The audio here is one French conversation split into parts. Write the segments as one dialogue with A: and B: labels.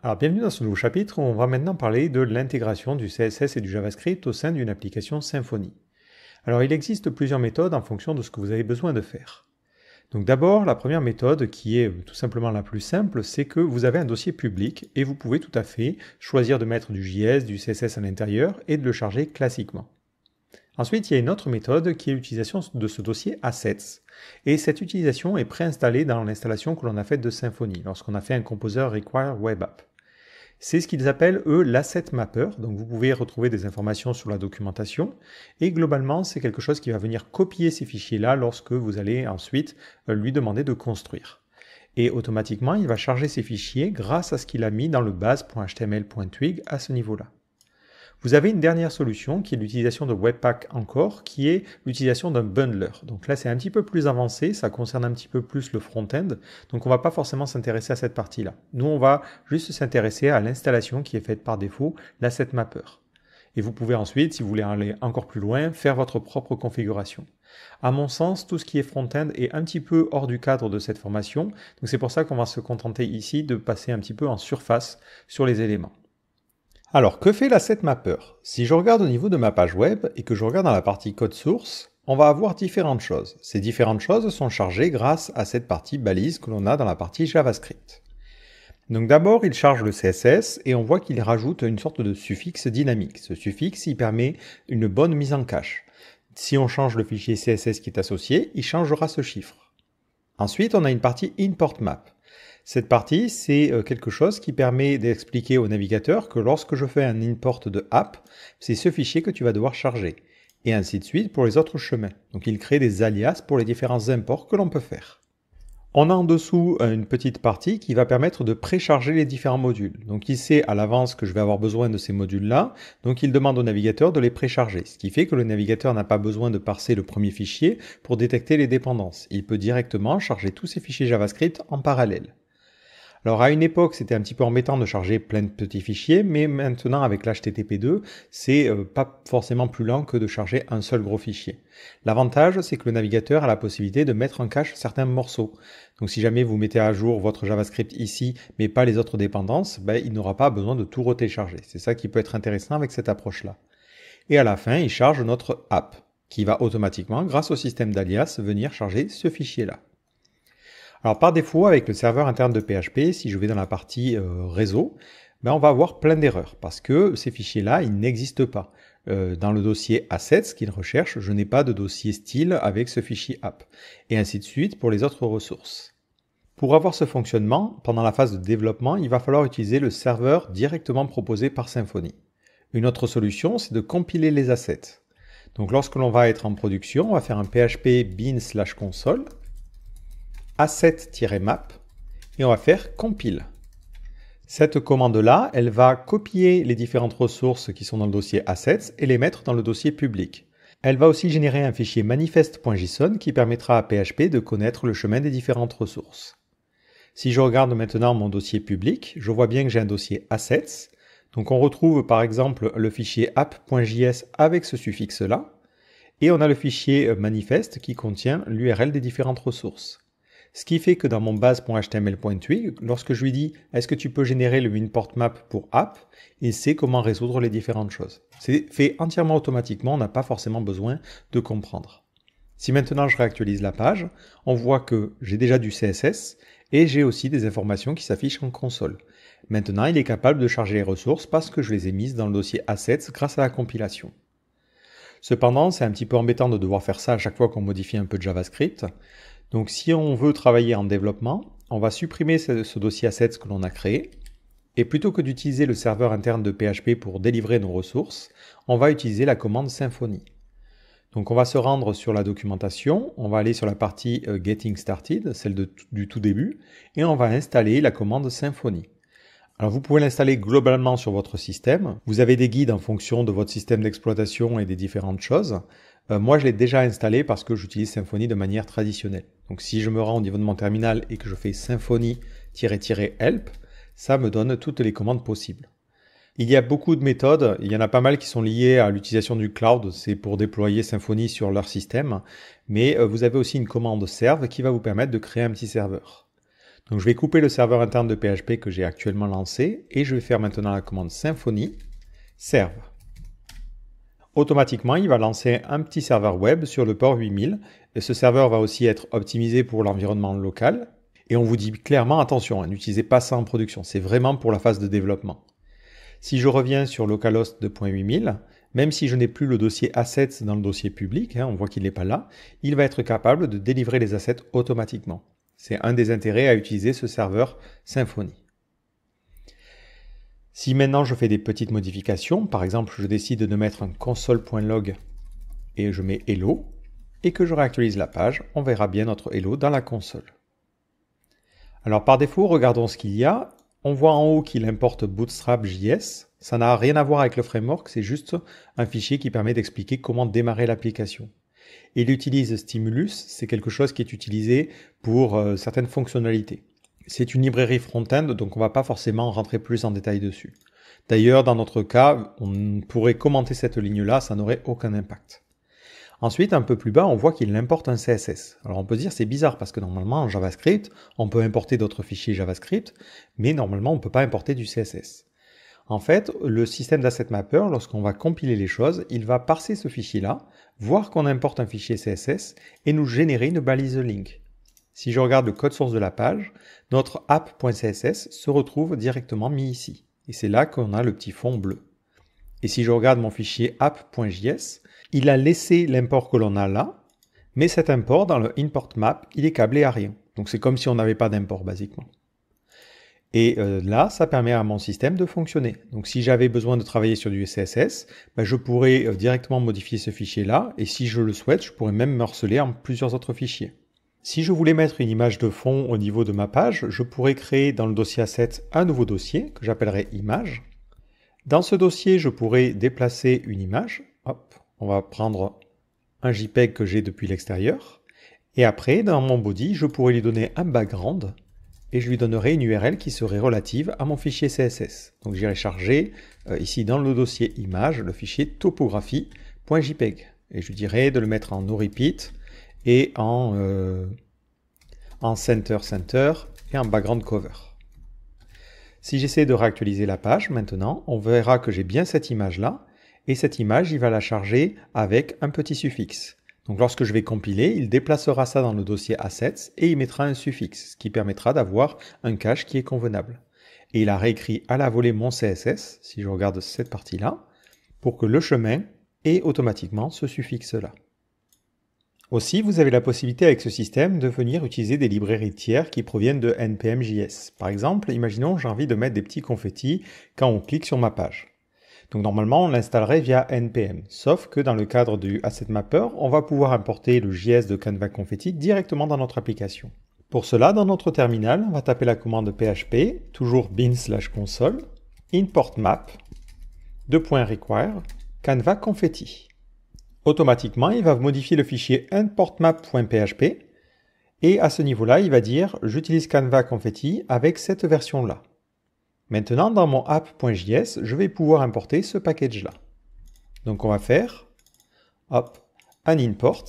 A: Alors bienvenue dans ce nouveau chapitre où on va maintenant parler de l'intégration du CSS et du JavaScript au sein d'une application Symfony. Alors il existe plusieurs méthodes en fonction de ce que vous avez besoin de faire. Donc d'abord, la première méthode qui est tout simplement la plus simple, c'est que vous avez un dossier public et vous pouvez tout à fait choisir de mettre du JS, du CSS à l'intérieur et de le charger classiquement. Ensuite, il y a une autre méthode qui est l'utilisation de ce dossier assets. Et cette utilisation est préinstallée dans l'installation que l'on a faite de Symfony, lorsqu'on a fait un composer require web app. C'est ce qu'ils appellent, eux, l'asset mapper. Donc vous pouvez retrouver des informations sur la documentation. Et globalement, c'est quelque chose qui va venir copier ces fichiers-là lorsque vous allez ensuite lui demander de construire. Et automatiquement, il va charger ces fichiers grâce à ce qu'il a mis dans le base.html.twig à ce niveau-là. Vous avez une dernière solution qui est l'utilisation de Webpack encore, qui est l'utilisation d'un bundler. Donc là, c'est un petit peu plus avancé, ça concerne un petit peu plus le front-end, donc on ne va pas forcément s'intéresser à cette partie-là. Nous, on va juste s'intéresser à l'installation qui est faite par défaut, l'asset mapper. Et vous pouvez ensuite, si vous voulez aller encore plus loin, faire votre propre configuration. À mon sens, tout ce qui est front-end est un petit peu hors du cadre de cette formation, donc c'est pour ça qu'on va se contenter ici de passer un petit peu en surface sur les éléments. Alors, que fait l'asset mapper? Si je regarde au niveau de ma page web et que je regarde dans la partie code source, on va avoir différentes choses. Ces différentes choses sont chargées grâce à cette partie balise que l'on a dans la partie JavaScript. Donc d'abord, il charge le CSS et on voit qu'il rajoute une sorte de suffixe dynamique. Ce suffixe, il permet une bonne mise en cache. Si on change le fichier CSS qui est associé, il changera ce chiffre. Ensuite, on a une partie import map. Cette partie, c'est quelque chose qui permet d'expliquer au navigateur que lorsque je fais un import de app, c'est ce fichier que tu vas devoir charger. Et ainsi de suite pour les autres chemins. Donc il crée des alias pour les différents imports que l'on peut faire. On a en dessous une petite partie qui va permettre de précharger les différents modules. Donc il sait à l'avance que je vais avoir besoin de ces modules-là, donc il demande au navigateur de les précharger. Ce qui fait que le navigateur n'a pas besoin de parser le premier fichier pour détecter les dépendances. Il peut directement charger tous ces fichiers JavaScript en parallèle. Alors à une époque, c'était un petit peu embêtant de charger plein de petits fichiers, mais maintenant avec l'HTTP2, c'est pas forcément plus lent que de charger un seul gros fichier. L'avantage, c'est que le navigateur a la possibilité de mettre en cache certains morceaux. Donc si jamais vous mettez à jour votre JavaScript ici, mais pas les autres dépendances, il n'aura pas besoin de tout retélécharger. C'est ça qui peut être intéressant avec cette approche-là. Et à la fin, il charge notre app, qui va automatiquement, grâce au système d'alias, venir charger ce fichier-là. Alors par défaut, avec le serveur interne de PHP, si je vais dans la partie réseau, on va avoir plein d'erreurs parce que ces fichiers-là, ils n'existent pas. Dans le dossier assets qu'il recherche, je n'ai pas de dossier style avec ce fichier app. Et ainsi de suite pour les autres ressources. Pour avoir ce fonctionnement, pendant la phase de développement, il va falloir utiliser le serveur directement proposé par Symfony. Une autre solution, c'est de compiler les assets. Donc lorsque l'on va être en production, on va faire un php bin/console asset-map et on va faire compile. Cette commande-là, elle va copier les différentes ressources qui sont dans le dossier assets et les mettre dans le dossier public. Elle va aussi générer un fichier manifest.json qui permettra à PHP de connaître le chemin des différentes ressources. Si je regarde maintenant mon dossier public, je vois bien que j'ai un dossier assets. Donc on retrouve par exemple le fichier app.js avec ce suffixe-là. Et on a le fichier manifest qui contient l'URL des différentes ressources. Ce qui fait que dans mon base.html.twig, lorsque je lui dis « Est-ce que tu peux générer le import map pour app ?», il sait comment résoudre les différentes choses. C'est fait entièrement automatiquement, on n'a pas forcément besoin de comprendre. Si maintenant je réactualise la page, on voit que j'ai déjà du CSS et j'ai aussi des informations qui s'affichent en console. Maintenant, il est capable de charger les ressources parce que je les ai mises dans le dossier assets grâce à la compilation. Cependant, c'est un petit peu embêtant de devoir faire ça à chaque fois qu'on modifie un peu de JavaScript. Donc si on veut travailler en développement, on va supprimer ce dossier assets que l'on a créé. Et plutôt que d'utiliser le serveur interne de PHP pour délivrer nos ressources, on va utiliser la commande Symfony. Donc on va se rendre sur la documentation, on va aller sur la partie Getting Started, celle du tout début, et on va installer la commande Symfony. Alors vous pouvez l'installer globalement sur votre système. Vous avez des guides en fonction de votre système d'exploitation et des différentes choses. Moi, je l'ai déjà installé parce que j'utilise Symfony de manière traditionnelle. Donc si je me rends au niveau de mon terminal et que je fais Symfony-help, ça me donne toutes les commandes possibles. Il y a beaucoup de méthodes, il y en a pas mal qui sont liées à l'utilisation du cloud, c'est pour déployer Symfony sur leur système, mais vous avez aussi une commande serve qui va vous permettre de créer un petit serveur. Donc je vais couper le serveur interne de PHP que j'ai actuellement lancé et je vais faire maintenant la commande Symfony serve. Automatiquement, il va lancer un petit serveur web sur le port 8000 et ce serveur va aussi être optimisé pour l'environnement local. Et on vous dit clairement, attention, n'utilisez pas ça en production, c'est vraiment pour la phase de développement. Si je reviens sur localhost 2.8000, même si je n'ai plus le dossier assets dans le dossier public, on voit qu'il n'est pas là, il va être capable de délivrer les assets automatiquement. C'est un des intérêts à utiliser ce serveur Symfony. Si maintenant je fais des petites modifications, par exemple je décide de mettre un console.log et je mets hello, et que je réactualise la page, on verra bien notre hello dans la console. Alors par défaut, regardons ce qu'il y a. On voit en haut qu'il importe Bootstrap.js. Ça n'a rien à voir avec le framework, c'est juste un fichier qui permet d'expliquer comment démarrer l'application. Il utilise Stimulus, c'est quelque chose qui est utilisé pour certaines fonctionnalités. C'est une librairie front-end, donc on ne va pas forcément rentrer plus en détail dessus. D'ailleurs, dans notre cas, on pourrait commenter cette ligne-là, ça n'aurait aucun impact. Ensuite, un peu plus bas, on voit qu'il importe un CSS. Alors on peut se dire c'est bizarre parce que normalement en JavaScript, on peut importer d'autres fichiers JavaScript, mais normalement on ne peut pas importer du CSS. En fait, le système d'asset mapper, lorsqu'on va compiler les choses, il va parser ce fichier-là, voir qu'on importe un fichier CSS et nous générer une balise link. Si je regarde le code source de la page, notre app.css se retrouve directement mis ici. Et c'est là qu'on a le petit fond bleu. Et si je regarde mon fichier app.js, il a laissé l'import que l'on a là, mais cet import dans le import map, il est câblé à rien. Donc c'est comme si on n'avait pas d'import basiquement. Et là, ça permet à mon système de fonctionner. Donc si j'avais besoin de travailler sur du CSS, je pourrais directement modifier ce fichier-là, et si je le souhaite, je pourrais même morceler en plusieurs autres fichiers. Si je voulais mettre une image de fond au niveau de ma page, je pourrais créer dans le dossier Assets un nouveau dossier que j'appellerai Image. Dans ce dossier, je pourrais déplacer une image. Hop, on va prendre un JPEG que j'ai depuis l'extérieur. Et après, dans mon body, je pourrais lui donner un background et je lui donnerai une URL qui serait relative à mon fichier CSS. Donc j'irai charger ici dans le dossier image le fichier topographie.jpg et je lui dirai de le mettre en no repeat et en center et en background cover. Si j'essaie de réactualiser la page maintenant, on verra que j'ai bien cette image-là, et cette image, il va la charger avec un petit suffixe. Donc lorsque je vais compiler, il déplacera ça dans le dossier Assets et il mettra un suffixe, ce qui permettra d'avoir un cache qui est convenable. Et il a réécrit à la volée mon CSS, si je regarde cette partie-là, pour que le chemin ait automatiquement ce suffixe-là. Aussi, vous avez la possibilité avec ce système de venir utiliser des librairies tiers qui proviennent de npm.js. Par exemple, imaginons j'ai envie de mettre des petits confettis quand on clique sur ma page. Donc normalement, on l'installerait via npm, sauf que dans le cadre du Asset Mapper, on va pouvoir importer le JS de Canva Confetti directement dans notre application. Pour cela, dans notre terminal, on va taper la commande php, toujours bin/console, import map, :require, Canva Confetti. Automatiquement, il va modifier le fichier importmap.php et à ce niveau-là, il va dire « J'utilise Canva Confetti avec cette version-là ». Maintenant, dans mon app.js, je vais pouvoir importer ce package-là. Donc on va faire un import,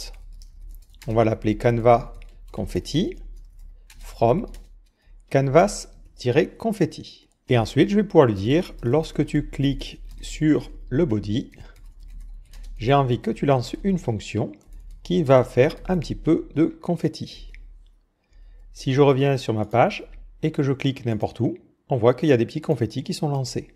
A: on va l'appeler Canva Confetti from canvas-confetti. Et ensuite, je vais pouvoir lui dire, lorsque tu cliques sur le body, j'ai envie que tu lances une fonction qui va faire un petit peu de confetti. Si je reviens sur ma page et que je clique n'importe où, on voit qu'il y a des petits confettis qui sont lancés.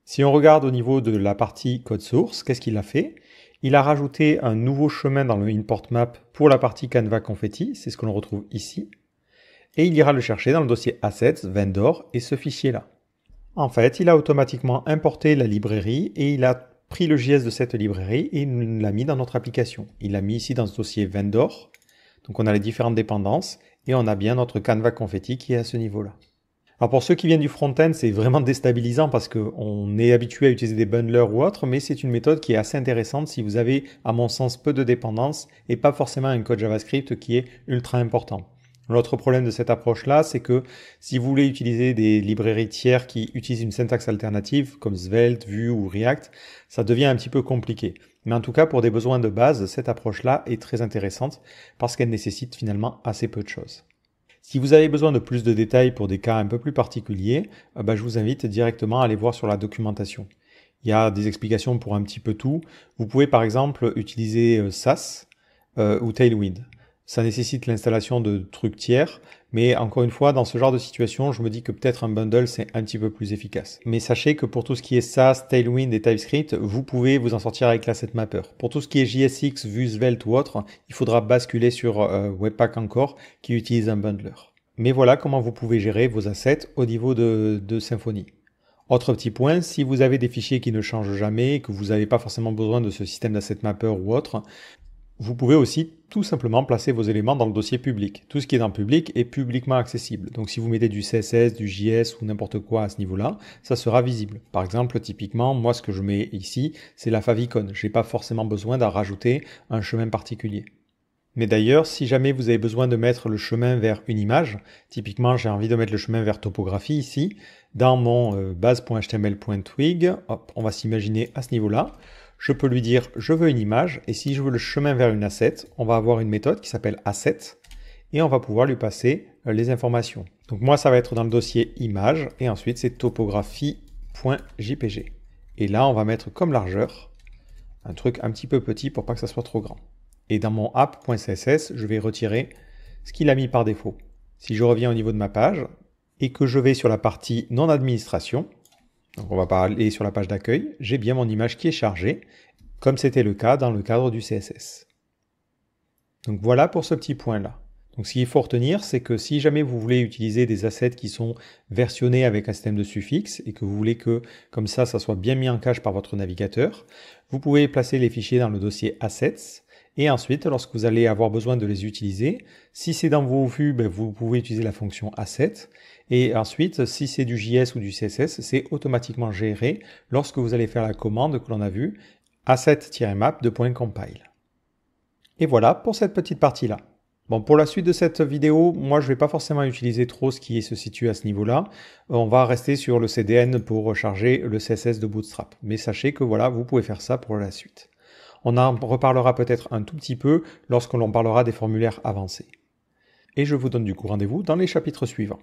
A: Si on regarde au niveau de la partie code source, qu'est-ce qu'il a fait? Il a rajouté un nouveau chemin dans le import map pour la partie Canva Confetti, c'est ce que l'on retrouve ici. Et il ira le chercher dans le dossier Assets, Vendor et ce fichier-là. En fait, il a automatiquement importé la librairie et il a pris le JS de cette librairie et il l'a mis dans notre application. Il l'a mis ici dans ce dossier Vendor. Donc on a les différentes dépendances et on a bien notre Canva Confetti qui est à ce niveau-là. Alors pour ceux qui viennent du front-end, c'est vraiment déstabilisant parce qu'on est habitué à utiliser des bundlers ou autres, mais c'est une méthode qui est assez intéressante si vous avez, à mon sens, peu de dépendances et pas forcément un code JavaScript qui est ultra important. L'autre problème de cette approche-là, c'est que si vous voulez utiliser des librairies tiers qui utilisent une syntaxe alternative, comme Svelte, Vue ou React, ça devient un petit peu compliqué. Mais en tout cas, pour des besoins de base, cette approche-là est très intéressante parce qu'elle nécessite finalement assez peu de choses. Si vous avez besoin de plus de détails pour des cas un peu plus particuliers, je vous invite directement à aller voir sur la documentation. Il y a des explications pour un petit peu tout. Vous pouvez par exemple utiliser SAS ou Tailwind. Ça nécessite l'installation de trucs tiers, mais encore une fois, dans ce genre de situation, je me dis que peut-être un bundle, c'est un petit peu plus efficace. Mais sachez que pour tout ce qui est SAS, Tailwind et TypeScript, vous pouvez vous en sortir avec l'asset mapper. Pour tout ce qui est JSX, Vue, Svelte ou autre, il faudra basculer sur Webpack encore, qui utilise un bundler. Mais voilà comment vous pouvez gérer vos assets au niveau de Symfony. Autre petit point, si vous avez des fichiers qui ne changent jamais, que vous n'avez pas forcément besoin de ce système d'asset mapper ou autre, vous pouvez aussi tout simplement placer vos éléments dans le dossier public. Tout ce qui est dans le public est publiquement accessible. Donc si vous mettez du CSS, du JS ou n'importe quoi à ce niveau-là, ça sera visible. Par exemple, typiquement, moi ce que je mets ici, c'est la favicon. Je n'ai pas forcément besoin d'en rajouter un chemin particulier. Mais d'ailleurs, si jamais vous avez besoin de mettre le chemin vers une image, typiquement j'ai envie de mettre le chemin vers topographie ici, dans mon base.html.twig, hop, on va s'imaginer à ce niveau-là, je peux lui dire je veux une image, et si je veux le chemin vers une asset, on va avoir une méthode qui s'appelle asset, et on va pouvoir lui passer les informations. Donc moi ça va être dans le dossier image, et ensuite c'est topographie.jpg. Et là on va mettre comme largeur un truc un petit peu petit pour pas que ça soit trop grand. Et dans mon app.css, je vais retirer ce qu'il a mis par défaut. Si je reviens au niveau de ma page et que je vais sur la partie non administration, donc on va pas aller sur la page d'accueil, j'ai bien mon image qui est chargée, comme c'était le cas dans le cadre du CSS. Donc voilà pour ce petit point-là. Donc ce qu'il faut retenir, c'est que si jamais vous voulez utiliser des assets qui sont versionnés avec un système de suffixes et que vous voulez que comme ça soit bien mis en cache par votre navigateur, vous pouvez placer les fichiers dans le dossier assets. Et ensuite, lorsque vous allez avoir besoin de les utiliser, si c'est dans vos vues, vous pouvez utiliser la fonction asset. Et ensuite, si c'est du JS ou du CSS, c'est automatiquement géré lorsque vous allez faire la commande que l'on a vue, asset-map.compile. Et voilà pour cette petite partie-là. Bon, pour la suite de cette vidéo, moi je ne vais pas forcément utiliser trop ce qui se situe à ce niveau-là. On va rester sur le CDN pour recharger le CSS de Bootstrap. Mais sachez que voilà, vous pouvez faire ça pour la suite. On en reparlera peut-être un tout petit peu lorsque l'on parlera des formulaires avancés. Et je vous donne du coup rendez-vous dans les chapitres suivants.